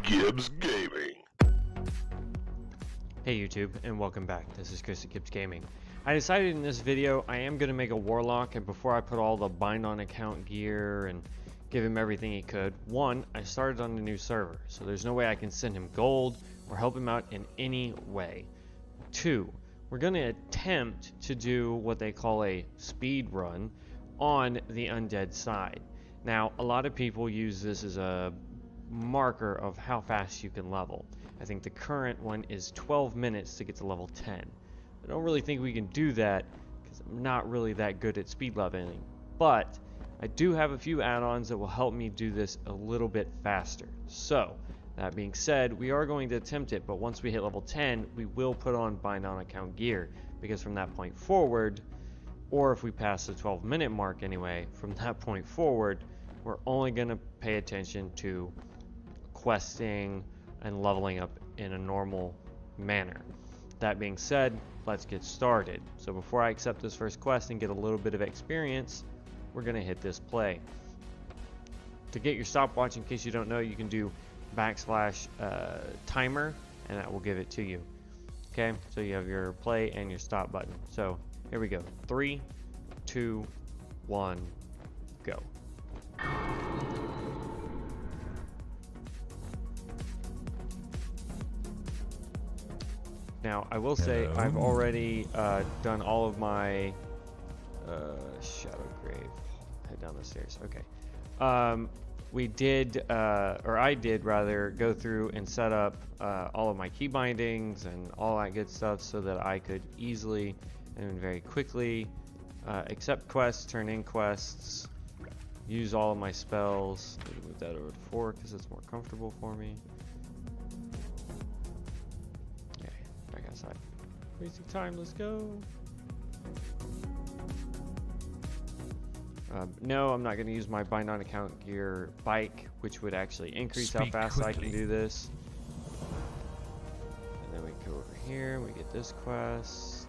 Gibbs Gaming. Hey YouTube, and welcome back. This is Chris at Gibbs Gaming. I decided in this video I am going to make a Warlock, and before I put all the bind on account gear and give him everything he could, one, I started on a new server, so there's no way I can send him gold or help him out in any way. Two, we're going to attempt to do what they call a speed run on the undead side. Now, a lot of people use this as a marker of how fast you can level. I think the current one is 12 minutes to get to level 10. I don't really think we can do that because I'm not really that good at speed leveling, but I do have a few add-ons that will help me do this a little bit faster. So that being said, we are going to attempt it, but once we hit level 10 we will put on bind on account gear, because from that point forward, or if we pass the 12-minute mark anyway, from that point forward we're only going to pay attention to questing and leveling up in a normal manner. That being said, let's get started. So before I accept this first quest and get a little bit of experience, we're gonna hit this play. To get your stopwatch, in case you don't know, you can do / timer, and that will give it to you. Okay, so you have your play and your stop button. So here we go. 3, 2, 1, go. Now, I will say I've already done all of my Shadow Grave. Head down the stairs. Okay. We did, or I did rather, go through and set up all of my key bindings and all that good stuff so that I could easily and very quickly accept quests, turn in quests, use all of my spells. Maybe move that over to 4 because it's more comfortable for me. Outside. Wasting time, let's go. No, I'm not going to use my bind on account gear bike, which would actually increase how fast I can do this. And then we go over here, we get this quest.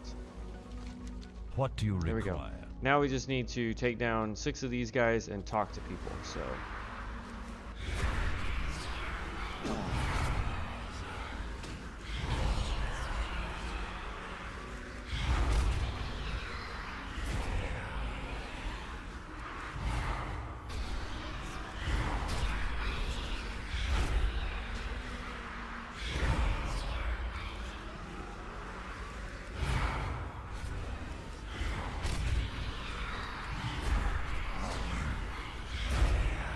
What do you require? There we go. Now we just need to take down 6 of these guys and talk to people, so.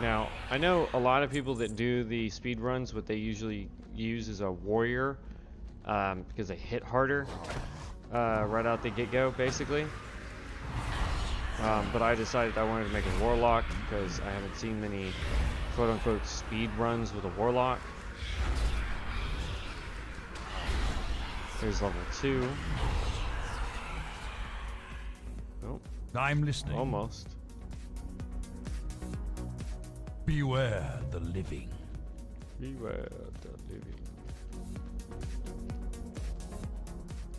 Now, I know a lot of people that do the speed runs, what they usually use is a warrior, because they hit harder right out the get-go, basically. But I decided I wanted to make a warlock because I haven't seen many quote-unquote speed runs with a warlock. Here's level 2. Oh, I'm listening. almost. Beware the living. Beware the living.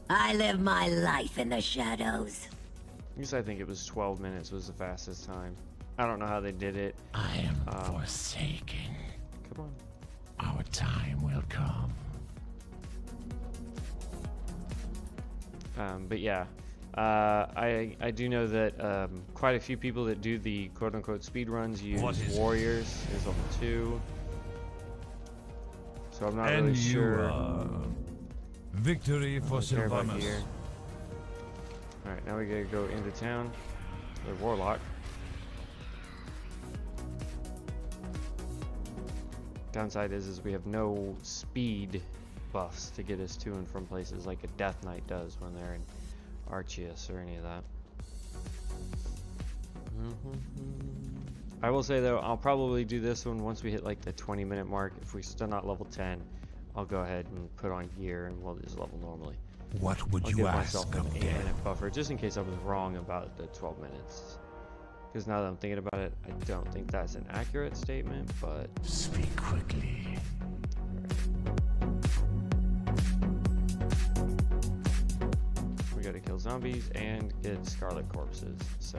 I live my life in the shadows. At least I think it was 12 minutes was the fastest time. I don't know how they did it. I am forsaken. Come on. Our time will come. But yeah, I do know that quite a few people that do the quote-unquote speed runs use warriors. There's level 2. So I'm not really sure. Victory for Sylvanas. Alright, now we gotta go into town. The Warlock. Downside is we have no speed buffs to get us to and from places like a Death Knight does when they're in Arceus or any of that. I will say though, I'll probably do this one once we hit like the 20-minute mark. If we're still not level 10, I'll go ahead and put on gear and we'll just level normally. What would I'll you give ask myself of an me? 8-minute buffer just in case I was wrong about the 12 minutes. Because now that I'm thinking about it, I don't think that's an accurate statement, but Speak quickly. we gotta kill zombies and get scarlet corpses, so.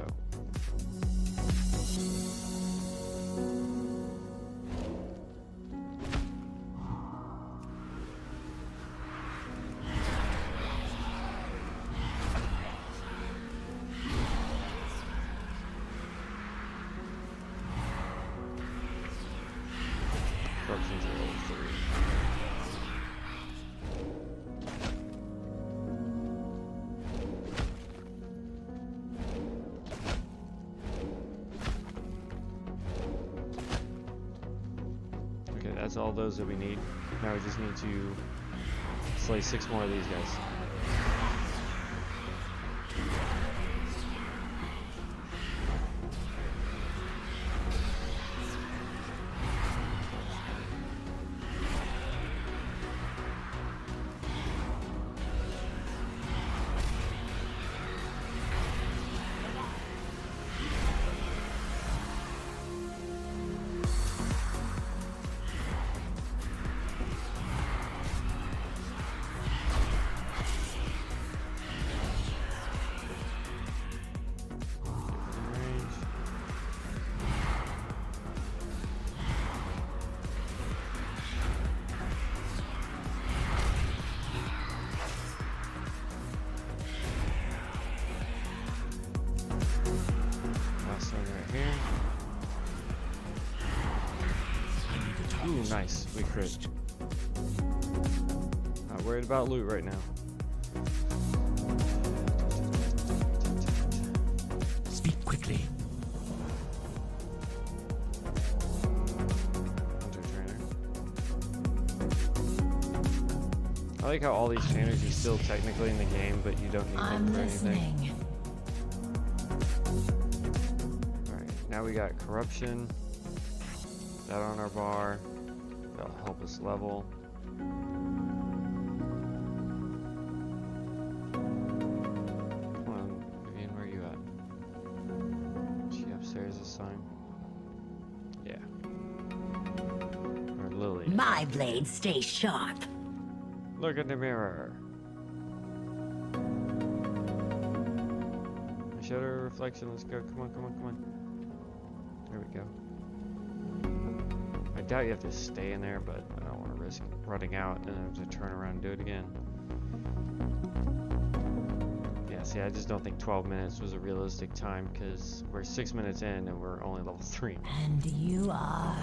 that's all those that we need. Now we just need to slay 6 more of these guys. Ooh, nice. We crit. Not worried about loot right now. Speak quickly. Hunter trainer. I like how all these trainers are still technically in the game, but you don't need them for anything. Alright, now we got corruption. That on our bar. That'll help us level. Come on, Vivian, where are you at? Is she upstairs this time? Yeah. Or Lily. My blade stays sharp. Look in the mirror. Show her reflection. Let's go. Come on, come on, come on. There we go. I doubt you have to stay in there, but I don't want to risk running out and then have to turn around and do it again. Yeah, see, I just don't think 12 minutes was a realistic time because we're 6 minutes in and we're only level 3. And you are.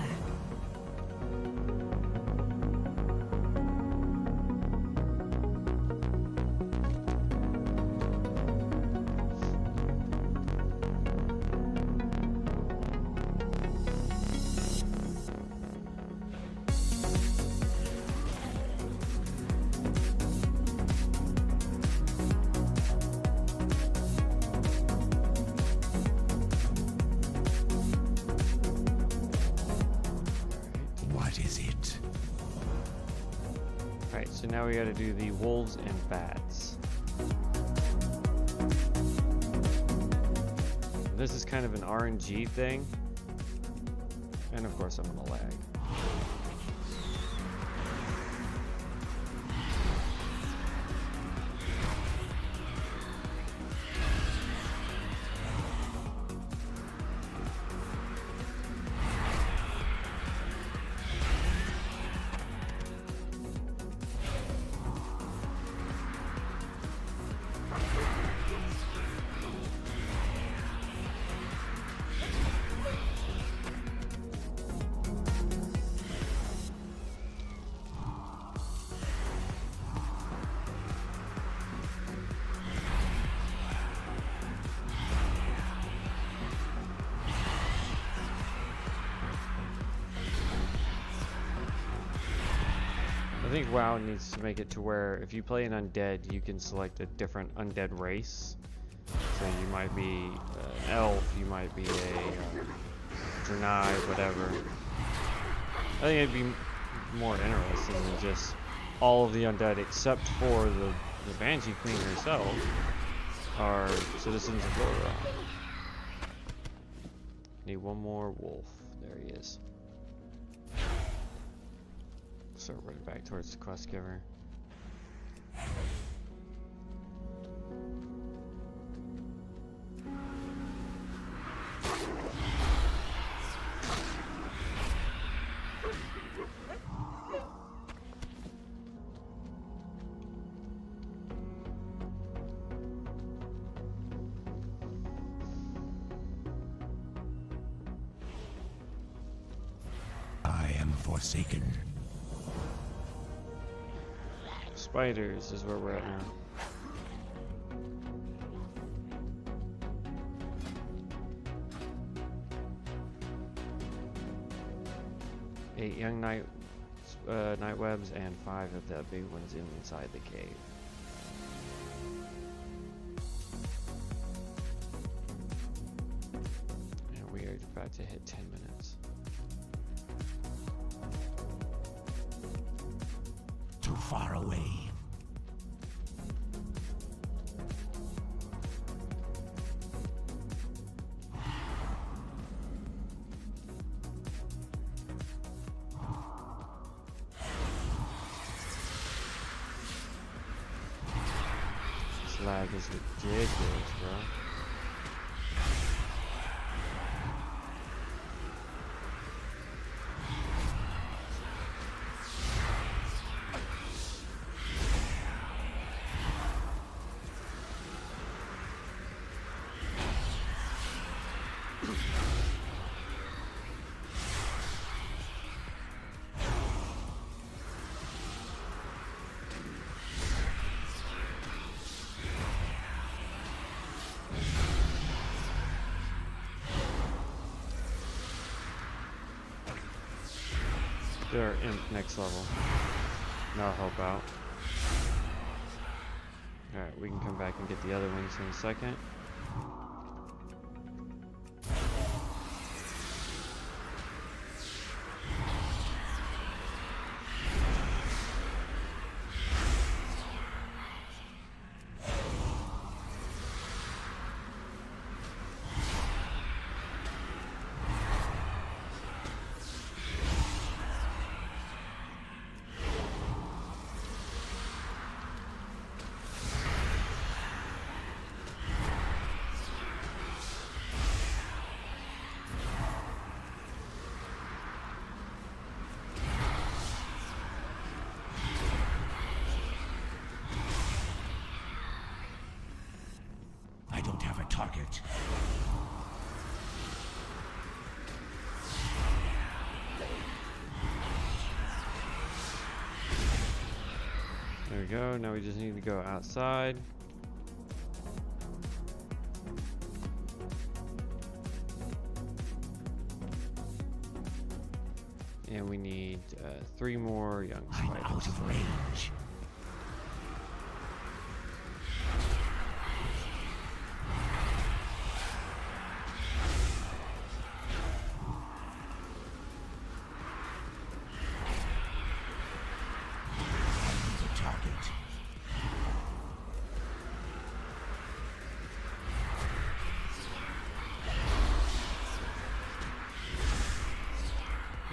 Alright, so now we gotta do the wolves and bats. This is kind of an RNG thing. And of course I'm gonna lag. I think WoW needs to make it to where if you play an undead, you can select a different undead race. So you might be an elf, you might be a Draenei, whatever. I think it'd be more interesting than just all of the undead except for the Banshee Queen herself are citizens of Warlock. Need one more wolf. There he is. Start running back towards the quest giver. I am forsaken. Spiders is where we're at now. 8 young knight night webs and 5 of the big ones inside the cave. And we are about to hit 10 minutes. Too far away. This lag is ridiculous, bro. They're imp next level. That'll help out. Alright, we can come back and get the other ones in a second. I don't have a target. There we go. Now we just need to go outside. And we need 3 more young I'm spiders. out of range.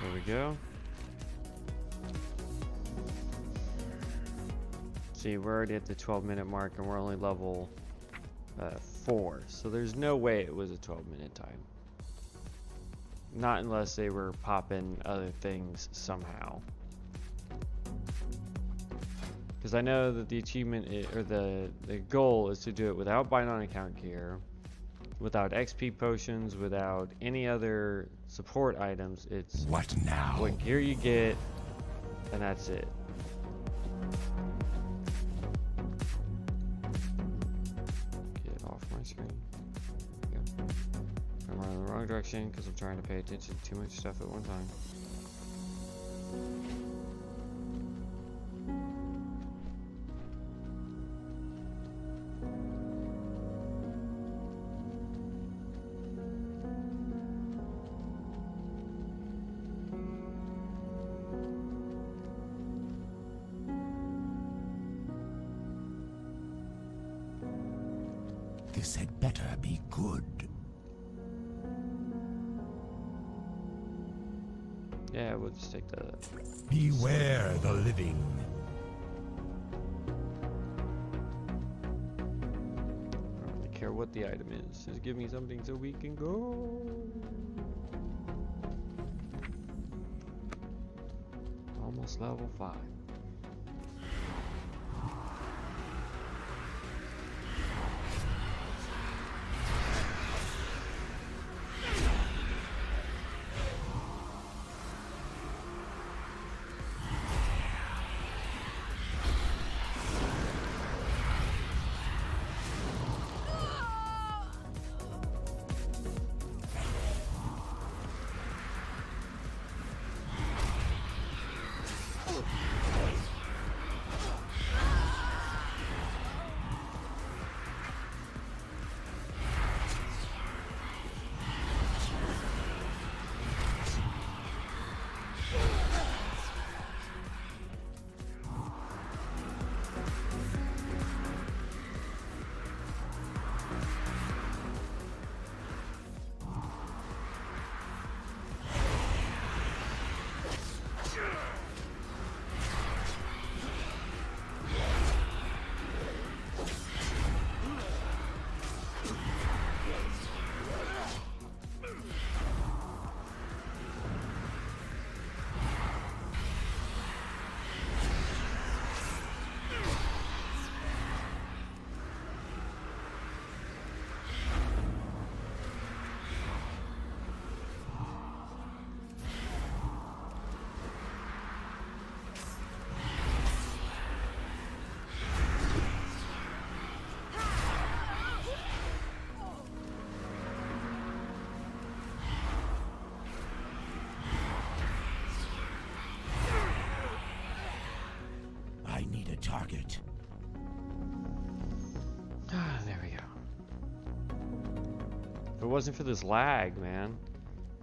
There we go. See, we're already at the 12-minute mark and we're only level 4. So there's no way it was a 12-minute time. Not unless they were popping other things somehow. Because I know that the achievement or the goal is to do it without bind on account gear, without XP potions, without any other support items. It's what now? What gear you get, and that's it. Get off my screen. Yep. I'm running the wrong direction because I'm trying to pay attention to too much stuff at one time. This had better be good. Yeah, we'll just take the... Beware the living. I don't really care what the item is. Just give me something so we can go. Almost level 5. target. Ah, there we go. If it wasn't for this lag, man,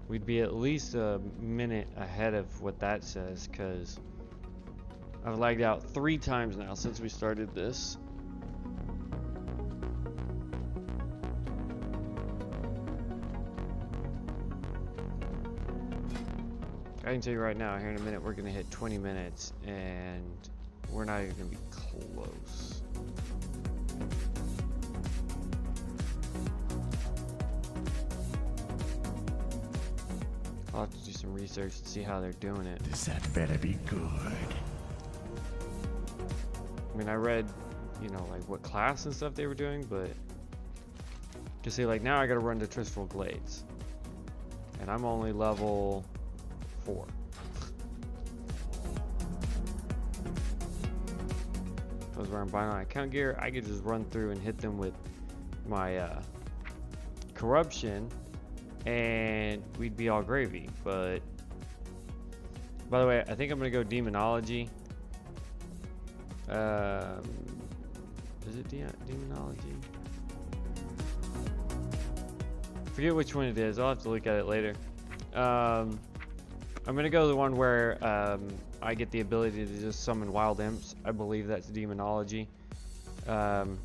we'd be at least a minute ahead of what that says, because I've lagged out 3 times now since we started this. I can tell you right now, here in a minute, we're going to hit 20 minutes, and we're not even going to be close. I'll have to do some research to see how they're doing it. This had better be good. I mean, I read, you know, like what class and stuff they were doing, but to say like now I gotta run to Tristful Glades, and I'm only level 4. If I was wearing Bind on account gear, I could just run through and hit them with my corruption, and we'd be all gravy. But by the way, I think I'm gonna go demonology. Is it demonology? Forget which one it is. I'll have to look at it later. I'm gonna go the one where I get the ability to just summon wild imps. I believe that's demonology. So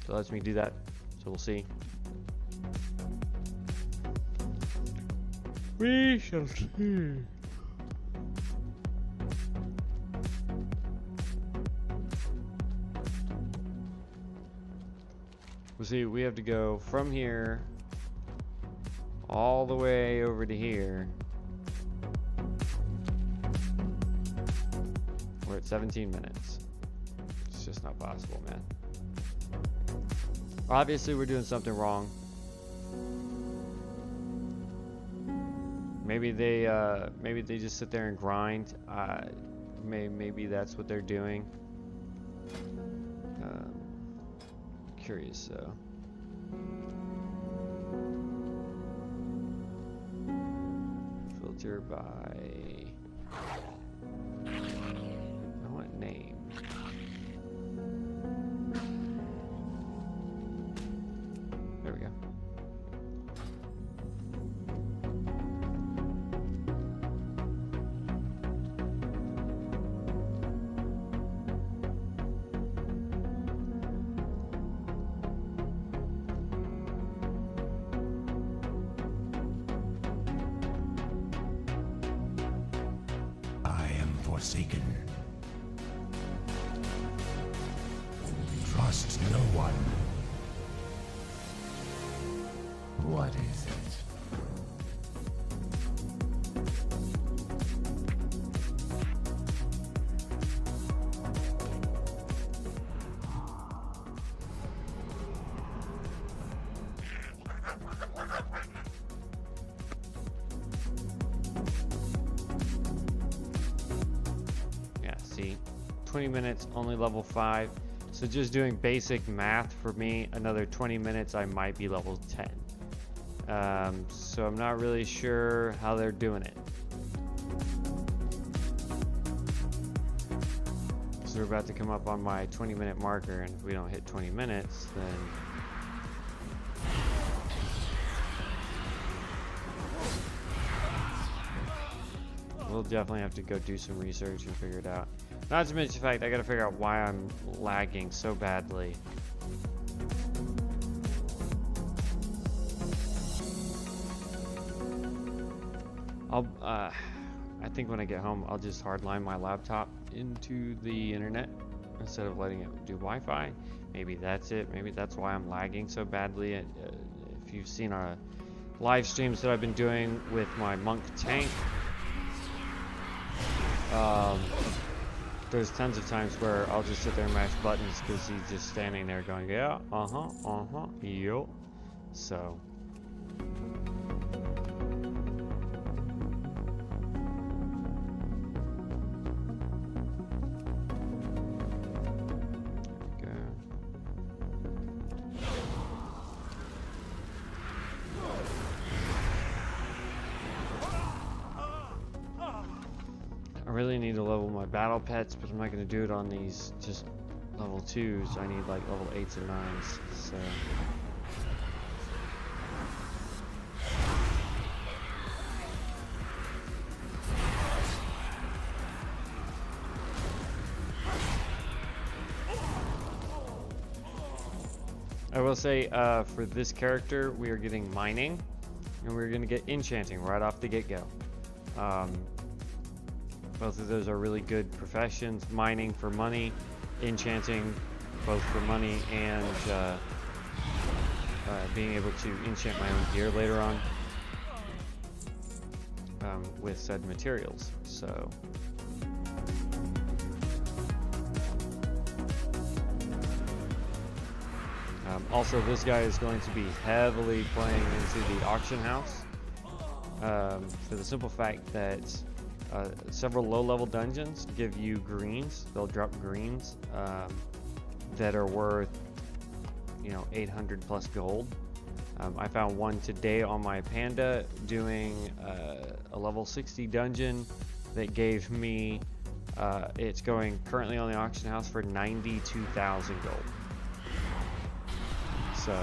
it lets me do that. So we'll see. We shall see. We'll see. We have to go from here all the way over to here. We're at 17 minutes. It's just not possible, man. Obviously, we're doing something wrong. Maybe they just sit there and grind. Maybe that's what they're doing. Curious though. Filter by. I want name. There we go. Forsaken. Trust no one. What is it? See, 20 minutes, only level 5. So just doing basic math for me, another 20 minutes, I might be level 10. So I'm not really sure how they're doing it. So we're about to come up on my 20-minute marker, and if we don't hit 20 minutes, then we'll definitely have to go do some research and figure it out. Not to mention the fact I gotta figure out why I'm lagging so badly. I think when I get home, I'll just hardline my laptop into the internet instead of letting it do Wi-Fi. Maybe that's it. Maybe that's why I'm lagging so badly. If you've seen our live streams that I've been doing with my monk tank, there's tons of times where I'll just sit there and mash buttons because he's just standing there going, yeah, yo. So I really need to level my battle pets, but I'm not going to do it on these just level 2s. I need like level 8s and 9s. So. I will say, for this character, we are getting mining, and we're going to get enchanting right off the get-go. Both of those are really good professions. Mining for money, enchanting both for money, and being able to enchant my own gear later on with said materials. So. Also, this guy is going to be heavily playing into the auction house for the simple fact that several low-level dungeons give you greens. They'll drop greens that are worth, 800 plus gold. I found one today on my Panda doing a level 60 dungeon that gave me, it's going currently on the auction house for 92,000 gold. So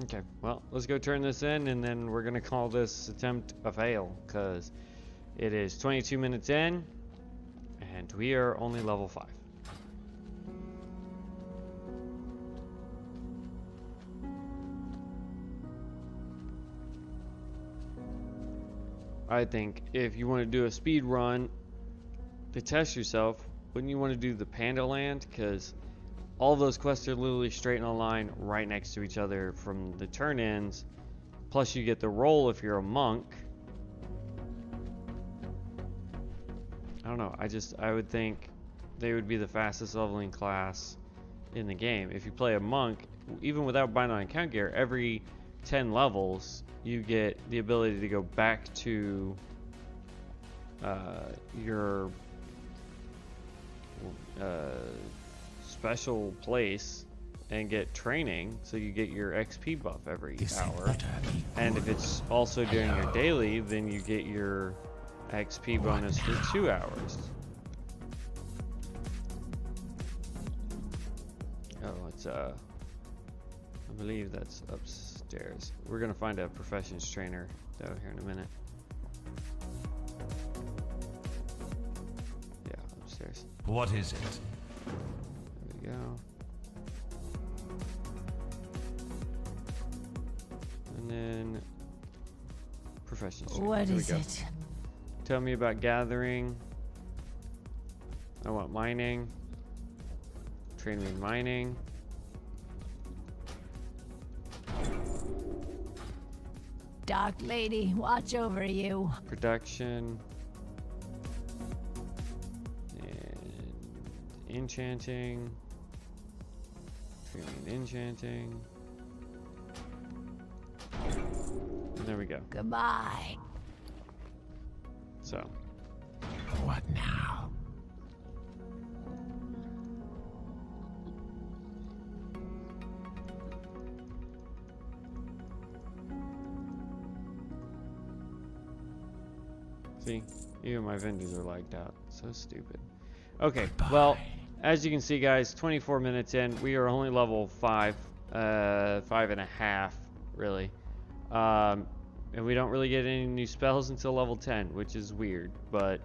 okay, well, let's go turn this in, and then we're gonna call this attempt a fail, because it is 22 minutes in, and we are only level 5. I think if you want to do a speed run to test yourself, wouldn't you want to do the Panda Land? Because all of those quests are literally straight in a line right next to each other from the turn-ins. Plus you get the roll if you're a monk. I don't know. I would think they would be the fastest leveling class in the game. If you play a monk, even without bind on account gear, every 10 levels you get the ability to go back to your special place and get training, so you get your XP buff every hour. And if it's also during your daily, then you get your XP bonus for 2 hours. Oh, it's I believe that's upstairs. We're gonna find a professions trainer though here in a minute. Yeah, upstairs. What is it? There we go. And then professions trainer. What There we is go. it? Tell me about gathering. I want mining. Train me in mining. Dark Lady, watch over you. Production. And enchanting. Train me in enchanting. And there we go. Goodbye. So. What now? See, even my vendors are lagged out. So stupid. Okay, well, as you can see, guys, 24 minutes in, we are only level 5, 5.5, really. And we don't really get any new spells until level 10, which is weird. But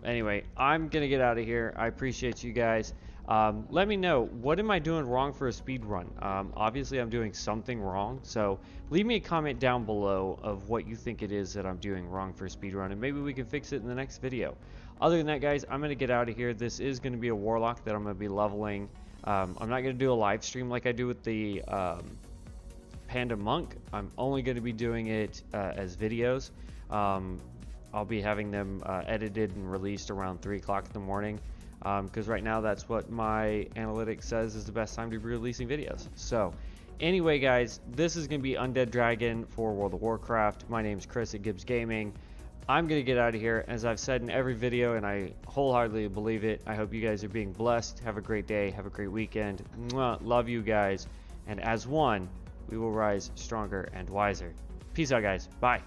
anyway, I'm gonna get out of here. I appreciate you guys. Let me know, what am I doing wrong for a speed run? Obviously I'm doing something wrong, so leave me a comment down below of what you think it is that I'm doing wrong for a speed run, and maybe we can fix it in the next video. Other than that, guys, I'm gonna get out of here. This is gonna be a Warlock that I'm gonna be leveling. I'm not gonna do a live stream like I do with the Panda Monk. I'm only gonna be doing it as videos. I'll be having them edited and released around 3 o'clock in the morning. because right now that's what my analytics says is the best time to be releasing videos. So anyway, guys, this is going to be Undead Dragon for World of Warcraft. My name's Chris at Gibbs Gaming. I'm going to get out of here. As I've said in every video, and I wholeheartedly believe it, I hope you guys are being blessed. Have a great day. Have a great weekend. Mwah, love you guys. And as one, we will rise stronger and wiser. Peace out, guys. Bye.